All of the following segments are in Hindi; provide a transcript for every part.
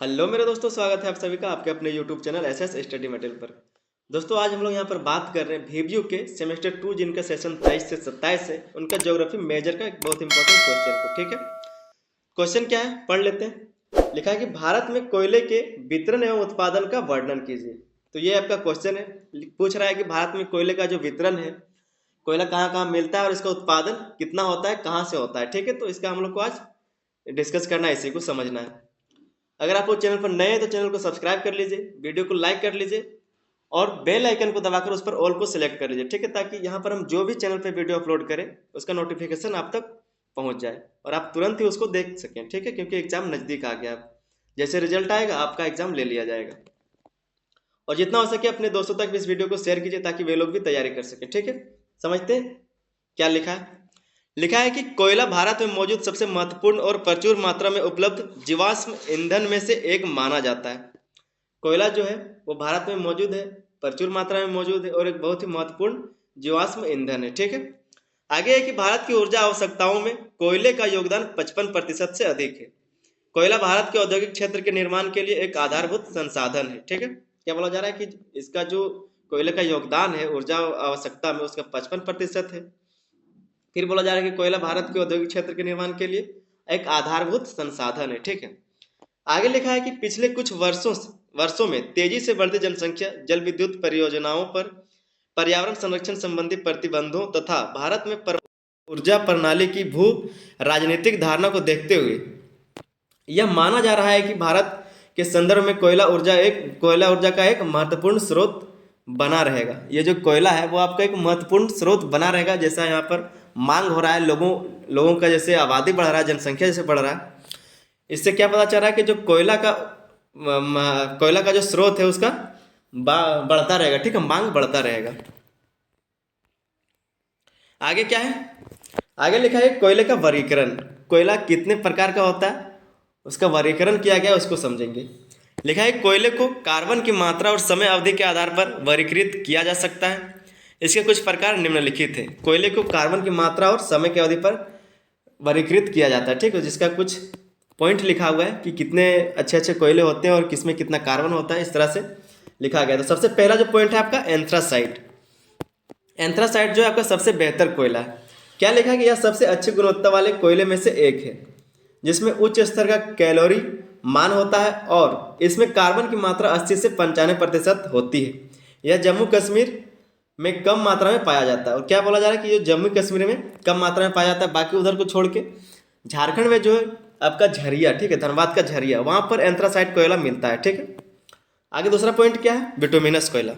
हेलो मेरे दोस्तों, स्वागत है आप सभी का आपके अपने YouTube channel SS study material पर। दोस्तों, आज हम लोग यहाँ पर बात कर रहे हैं VBU के सेमेस्टर 2 जिनका सेशन 23 से 27 है, उनका ज्योग्राफी मेजर का एक बहुत इंपॉर्टेंट क्वेश्चन को। ठीक है, क्वेश्चन क्या है पढ़ लेते हैं। लिखा है कि भारत में कोयले के वितरण एवं उत्पादन का वर्णन कीजिए। तो ये आपका क्वेश्चन है। पूछ रहा है कि भारत में कोयले का जो वितरण है, कोयला कहाँ कहाँ मिलता है और इसका उत्पादन कितना होता है, कहाँ से होता है। ठीक है, तो इसका हम लोग को आज डिस्कस करना है, इसी को समझना है। अगर आप वो चैनल पर नए हैं तो चैनल को सब्सक्राइब कर लीजिए, वीडियो को लाइक कर लीजिए और बेल आइकन को दबाकर उस पर ऑल को सिलेक्ट कर लीजिए। ठीक है, ताकि यहाँ पर हम जो भी चैनल पे वीडियो अपलोड करें उसका नोटिफिकेशन आप तक पहुँच जाए और आप तुरंत ही उसको देख सकें। ठीक है, क्योंकि एग्जाम नज़दीक आ गया। जैसे रिजल्ट आएगा आपका एग्जाम ले लिया जाएगा। और जितना हो सके अपने दोस्तों तक भी इस वीडियो को शेयर कीजिए ताकि वे लोग भी तैयारी कर सकें। ठीक है, समझते हैं क्या लिखा है। लिखा है कि कोयला भारत में मौजूद सबसे महत्वपूर्ण और प्रचुर मात्रा में उपलब्ध जीवाश्म ईंधन में से एक माना जाता है। कोयला जो है वो भारत में मौजूद है, प्रचुर मात्रा में मौजूद है और एक बहुत ही महत्वपूर्ण जीवाश्म ईंधन है। ठीक है, आगे है कि भारत की ऊर्जा आवश्यकताओं में कोयले का योगदान 55% से अधिक है। कोयला भारत के औद्योगिक क्षेत्र के निर्माण के लिए एक आधारभूत संसाधन है। ठीक है, क्या बोला जा रहा है कि इसका जो कोयले का योगदान है ऊर्जा आवश्यकता में, उसका 55% है। फिर बोला जा रहा है कि कोयला भारत के औद्योगिक क्षेत्र के निर्माण के लिए एक आधारभूत संसाधन है। ठीक है, आगे लिखा है कि पिछले कुछ वर्षों में तेजी से बढ़ती जनसंख्या, जल विद्युत परियोजनाओं पर पर्यावरण संरक्षण संबंधी प्रतिबंधों तथा भारत में ऊर्जा प्रणाली की भू राजनीतिक धारणा को देखते हुए यह माना जा रहा है कि भारत के संदर्भ में कोयला ऊर्जा का एक महत्वपूर्ण स्रोत बना रहेगा। ये जो कोयला है वो आपका एक महत्वपूर्ण स्रोत बना रहेगा। जैसा यहाँ पर मांग हो रहा है, लोगों का जैसे आबादी बढ़ रहा है, जनसंख्या जैसे बढ़ रहा है, इससे क्या पता चल रहा है कि जो कोयला का जो स्रोत है उसका बढ़ता रहेगा। ठीक है, मांग बढ़ता रहेगा। आगे क्या है, आगे लिखा है कोयले का वर्गीकरण। कोयला कितने प्रकार का होता है उसका वर्गीकरण किया गया, उसको समझेंगे। लिखा है कोयले को कार्बन की मात्रा और समय अवधि के आधार पर वर्गीकृत किया जा सकता है। इसके कुछ प्रकार निम्नलिखित हैं। कोयले को कार्बन की मात्रा और समय की अवधि पर वर्गीकृत किया जाता है। ठीक है, जिसका कुछ पॉइंट लिखा हुआ है कि कितने अच्छे अच्छे कोयले होते हैं और किसमें कितना कार्बन होता है, इस तरह से लिखा गया। तो सबसे पहला जो पॉइंट है आपका एंथ्रासाइट। एंथ्रासाइट जो है आपका सबसे बेहतर कोयला है। क्या लिखा है कि यह सबसे अच्छी गुणवत्ता वाले कोयले में से एक है, जिसमें उच्च स्तर का कैलोरी मान होता है और इसमें कार्बन की मात्रा 80 से 95% होती है। यह जम्मू कश्मीर में कम मात्रा में पाया जाता है। और क्या बोला जा रहा है कि ये जम्मू कश्मीर में कम मात्रा में पाया जाता है, बाकी उधर को छोड़ के झारखंड में जो है आपका झरिया, ठीक है, धनबाद का झरिया, वहाँ पर एंथ्रासाइट कोयला मिलता है। ठीक है, आगे दूसरा पॉइंट क्या है, बिटुमिनस कोयला।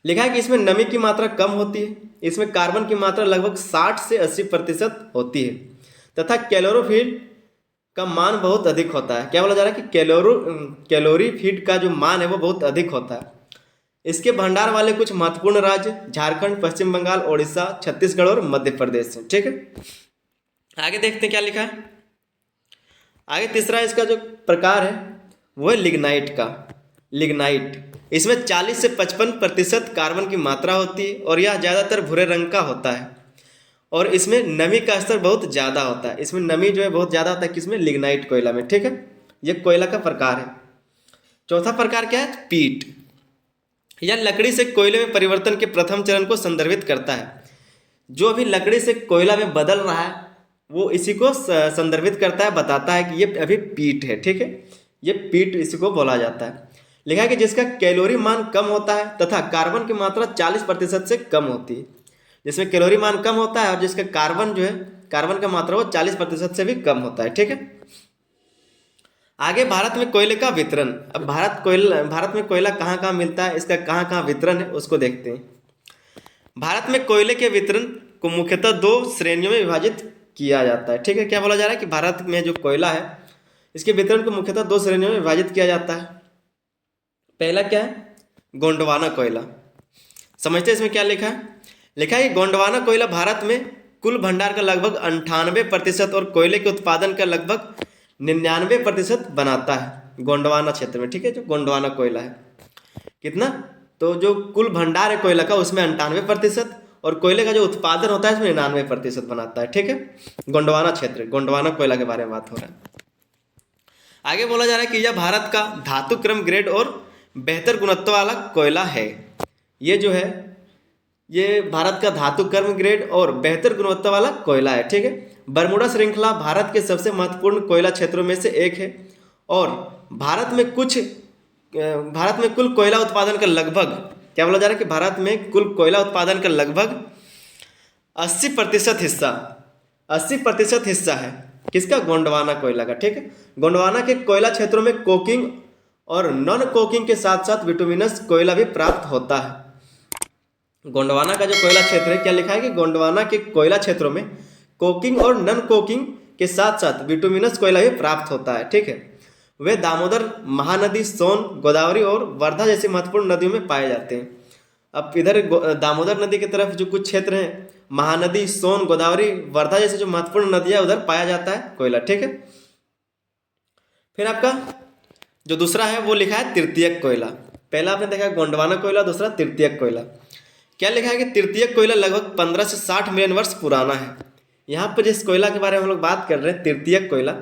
लिखा है कि इसमें नमी की मात्रा कम होती है, इसमें कार्बन की मात्रा लगभग 60 से 80% होती है तथा कैलोरीफिल का मान बहुत अधिक होता है। क्या बोला जा रहा है कि कैलोरीफिल का जो मान है वो बहुत अधिक होता है। इसके भंडार वाले कुछ महत्वपूर्ण राज्य झारखंड, पश्चिम बंगाल, ओडिशा, छत्तीसगढ़ और मध्य प्रदेश हैं। ठीक है, आगे देखते हैं क्या लिखा है। आगे तीसरा इसका जो प्रकार है वो है लिग्नाइट। इसमें 40 से 55% कार्बन की मात्रा होती है और यह ज़्यादातर भूरे रंग का होता है और इसमें नमी का स्तर बहुत ज़्यादा होता है। इसमें नमी जो है बहुत ज़्यादा होता है, किसमें, लिग्नाइट कोयला में। ठीक है, यह कोयला का प्रकार है। चौथा प्रकार क्या है, पीट। यह लकड़ी से कोयले में परिवर्तन के प्रथम चरण को संदर्भित करता है। जो अभी लकड़ी से कोयला में बदल रहा है वो इसी को संदर्भित करता है, बताता है कि ये अभी पीट है। ठीक है, ये पीट इसी को बोला जाता है। लिखा है कि जिसका कैलोरी मान कम होता है तथा कार्बन की मात्रा 40% से कम होती है। जिसमें कैलोरी मान कम होता है और जिसका कार्बन जो है, कार्बन का मात्रा वो 40% से भी कम होता है। ठीक है, आगे भारत में कोयले का वितरण। अब भारत में कोयला कहाँ कहाँ मिलता है, इसका कहाँ कहाँ वितरण है उसको देखते हैं। भारत में कोयले के वितरण को मुख्यतः 2 श्रेणियों में विभाजित किया जाता है। ठीक है, क्या बोला जा रहा है कि भारत में जो कोयला है इसके वितरण को मुख्यतः 2 श्रेणियों में विभाजित किया जाता है। पहला क्या है, गोंडवाना कोयला। समझते हैं इसमें क्या लिखा है। लिखा है कि गोंडवाना कोयला भारत में कुल भंडार का लगभग 98% और कोयले के उत्पादन का लगभग 99% बनाता है गोंडवाना क्षेत्र में। ठीक है, जो गोंडवाना कोयला है कितना, तो जो कुल भंडार है कोयला का उसमें 98% और कोयले का जो उत्पादन होता है इसमें 99% बनाता है। ठीक है, गोंडवाना क्षेत्र, गोंडवाना कोयला के बारे में बात हो रहा है। आगे बोला जा रहा है कि यह भारत का धातु क्रम ग्रेड और बेहतर गुणवत्ता वाला कोयला है। ये जो है ये भारत का धातु कर्म ग्रेड और बेहतर गुणवत्ता वाला कोयला है। ठीक है, बरमूडा श्रृंखला भारत के सबसे महत्वपूर्ण कोयला क्षेत्रों में से एक है और भारत में कुल कोयला उत्पादन का लगभग, क्या बोला जा रहा है कि भारत में कुल कोयला उत्पादन का लगभग 80% हिस्सा है किसका? गोंडवाना कोयला का। ठीक है, गोंडवाना के कोयला क्षेत्रों में कोकिंग और नॉन कोकिंग के साथ साथ विटुमिनस कोयला भी प्राप्त होता है। गोंडवाना का जो कोयला क्षेत्र है, क्या लिखा है कि गोंडवाना के कोयला क्षेत्रों में कोकिंग और नॉन कोकिंग के साथ साथ विटुमिनस कोयला भी प्राप्त होता है। ठीक है, वे दामोदर, महानदी, सोन, गोदावरी और वर्धा जैसी महत्वपूर्ण नदियों में पाए जाते हैं। अब इधर दामोदर नदी की तरफ जो कुछ क्षेत्र हैं, महानदी, सोन, गोदावरी, वर्धा जैसे जो महत्वपूर्ण नदियां, उधर पाया जाता है कोयला। ठीक है, फिर आपका जो दूसरा है वो लिखा है तृतीयक कोयला। पहला आपने देखा गोंडवाना कोयला, दूसरा तृतीयक कोयला। क्या लिखा है कि तृतीयक कोयला लगभग 15 से 60 मिलियन वर्ष पुराना है। यहाँ पर जिस कोयला के बारे में हम लोग बात कर रहे हैं, तृतीयक कोयला,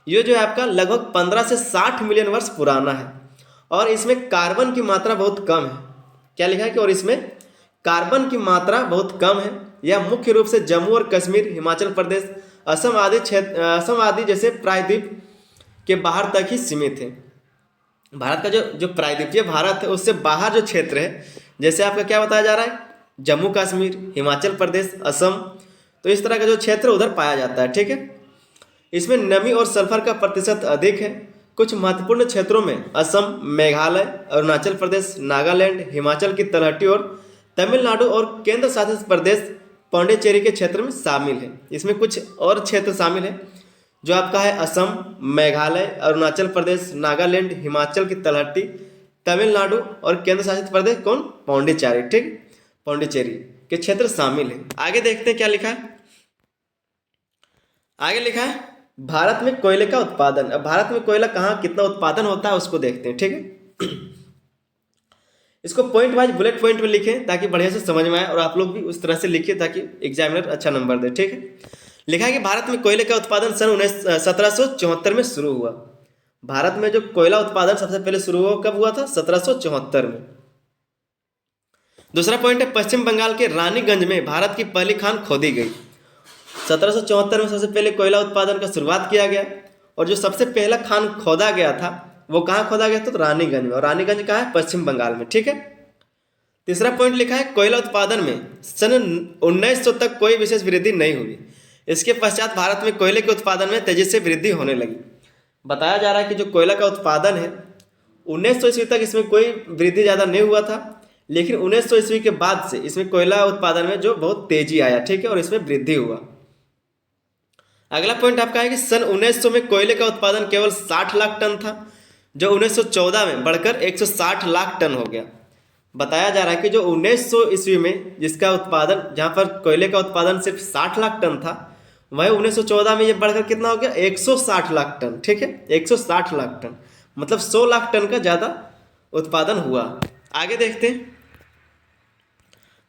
ये जो है आपका लगभग 15 से 60 मिलियन वर्ष पुराना है और इसमें कार्बन की मात्रा बहुत कम है। क्या लिखा है कि और इसमें कार्बन की मात्रा बहुत कम है। यह मुख्य रूप से जम्मू और कश्मीर, हिमाचल प्रदेश, असम आदि जैसे प्रायद्वीप के बाहर तक ही सीमित है। भारत का जो प्रायद्वीपीय भारत है उससे बाहर जो क्षेत्र है, जैसे आपका क्या बताया जा रहा है, जम्मू कश्मीर, हिमाचल प्रदेश, असम, तो इस तरह का जो क्षेत्र उधर पाया जाता है। ठीक है, इसमें नमी और सल्फर का प्रतिशत अधिक है। कुछ महत्वपूर्ण क्षेत्रों में असम, मेघालय, अरुणाचल प्रदेश, नागालैंड, हिमाचल की तलहटी और तमिलनाडु और केंद्र शासित प्रदेश पौंडीचेरी के क्षेत्र में शामिल है। इसमें कुछ और क्षेत्र शामिल है जो आपका है असम, मेघालय, अरुणाचल प्रदेश, नागालैंड, हिमाचल की तलहटी, तमिलनाडु और केंद्र शासित प्रदेश कौन? पौंडीचेरी। ठीक, पौंडीचेरी के क्षेत्र शामिल है। आगे देखते हैं क्या लिखा है। आगे लिखा है भारत में कोयले का उत्पादन। अब भारत में कोयला कहाँ कितना उत्पादन होता है उसको देखते हैं। ठीक है, इसको पॉइंट वाइज बुलेट पॉइंट में लिखें ताकि बढ़िया से समझ में आए और आप लोग भी उस तरह से लिखिए ताकि एग्जामिनर अच्छा नंबर दे। ठीक है, लिखा है कि भारत में कोयले का उत्पादन सन 1774 में शुरू हुआ। भारत में जो कोयला उत्पादन सबसे पहले शुरू हुआ कब हुआ था? 1774 में। दूसरा पॉइंट है पश्चिम बंगाल के रानीगंज में भारत की पहली खान खोदी गई। 1774 में सबसे पहले कोयला उत्पादन का शुरुआत किया गया और जो सबसे पहला खान खोदा गया था वो कहाँ खोदा गया था? तो रानीगंज में, और रानीगंज कहाँ है? पश्चिम बंगाल में। ठीक है, तीसरा पॉइंट लिखा है कोयला उत्पादन में सन 1900 तक कोई विशेष वृद्धि नहीं हुई। इसके पश्चात भारत में कोयले के उत्पादन में तेजी से वृद्धि होने लगी। बताया जा रहा है कि जो कोयला का उत्पादन है 1900 ईस्वी तक इसमें कोई वृद्धि ज़्यादा नहीं हुआ था, लेकिन 1900 ईस्वी के बाद से इसमें कोयला उत्पादन में जो बहुत तेजी आया। ठीक है, और इसमें वृद्धि हुआ। अगला पॉइंट आपका है कि सन 1900 में कोयले का उत्पादन केवल 60 लाख टन था, जो 1914 में बढ़कर 160 लाख टन हो गया। बताया जा रहा है कि जो 1900 ईस्वी में जिसका उत्पादन, जहाँ पर कोयले का उत्पादन सिर्फ 60 लाख टन था, वही 1914 में ये बढ़कर कितना हो गया? 160 लाख टन। ठीक है, 160 लाख टन, मतलब 100 लाख टन का ज़्यादा उत्पादन हुआ। आगे देखते हैं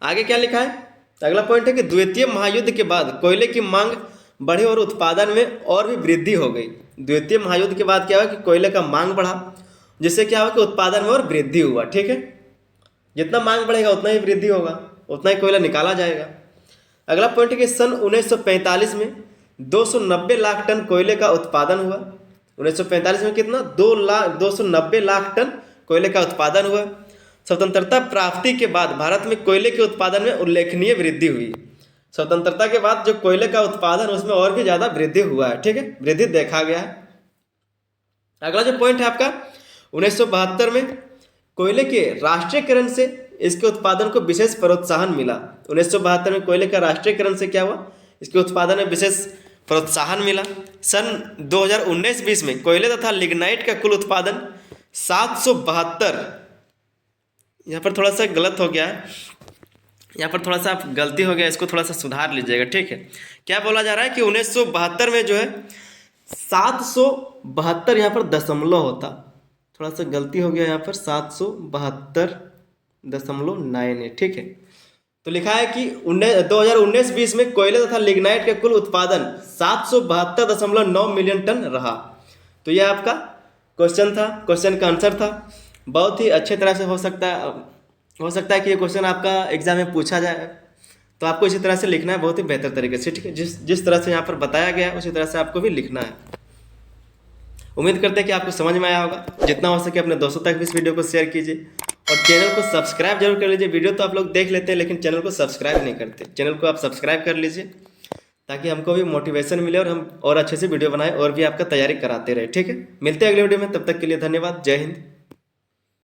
आगे क्या लिखा है। अगला पॉइंट है कि द्वितीय महायुद्ध के बाद कोयले की मांग बढ़ी और उत्पादन में और भी वृद्धि हो गई। द्वितीय महायुद्ध के बाद क्या हुआ कि कोयले का मांग बढ़ा, जिससे क्या हुआ कि उत्पादन में और वृद्धि हुआ। ठीक है, जितना मांग बढ़ेगा उतना ही वृद्धि होगा, उतना ही कोयला निकाला जाएगा। अगला पॉइंट है कि सन 1945 में 290 लाख टन कोयले का उत्पादन हुआ। 1945 में कितना? 290 लाख टन कोयले का उत्पादन हुआ। स्वतंत्रता प्राप्ति के बाद भारत में कोयले के उत्पादन में उल्लेखनीय वृद्धि हुई। स्वतंत्रता के बाद जो कोयले का उत्पादन उसमें और भी ज़्यादा वृद्धि हुआ है। ठीक है, वृद्धि देखा गया है। अगला जो पॉइंट है आपका 1972 में कोयले के राष्ट्रीयकरण से इसके उत्पादन को विशेष प्रोत्साहन मिला। 1972 में कोयले का राष्ट्रीयकरण से क्या हुआ? इसके उत्पादन में विशेष प्रोत्साहन मिला। सन 2019-20 में कोयले तथा लिग्नाइट का कुल उत्पादन 772, यहाँ पर थोड़ा सा गलत हो गया है, यहाँ पर थोड़ा सा आप गलती हो गया, इसको थोड़ा सा सुधार लीजिएगा। ठीक है, क्या बोला जा रहा है कि 1972 में जो है 772 यहाँ पर दशमलव होता, थोड़ा सा गलती हो गया यहाँ पर 772.9 है। ठीक है, तो लिखा है कि 2019-20 में कोयले तथा लिग्नाइट का कुल उत्पादन 772.9 मिलियन टन रहा। तो यह आपका क्वेश्चन था, क्वेश्चन का आंसर था। बहुत ही अच्छे तरह से हो सकता है कि ये क्वेश्चन आपका एग्जाम में पूछा जाए, तो आपको इसी तरह से लिखना है, बहुत ही बेहतर तरीके से, ठीक है। जिस जिस तरह से यहाँ पर बताया गया है उसी तरह से आपको भी लिखना है। उम्मीद करते हैं कि आपको समझ में आया होगा। जितना हो सके अपने दोस्तों तक भी इस वीडियो को शेयर कीजिए और चैनल को सब्सक्राइब जरूर कर लीजिए। वीडियो तो आप लोग देख लेते हैं लेकिन चैनल को सब्सक्राइब नहीं करते। चैनल को आप सब्सक्राइब कर लीजिए ताकि हमको भी मोटिवेशन मिले और हम और अच्छे से वीडियो बनाएं और भी आपका तैयारी कराते रहे, ठीक है। मिलते हैं अगले वीडियो में, तब तक के लिए धन्यवाद। जय हिंद।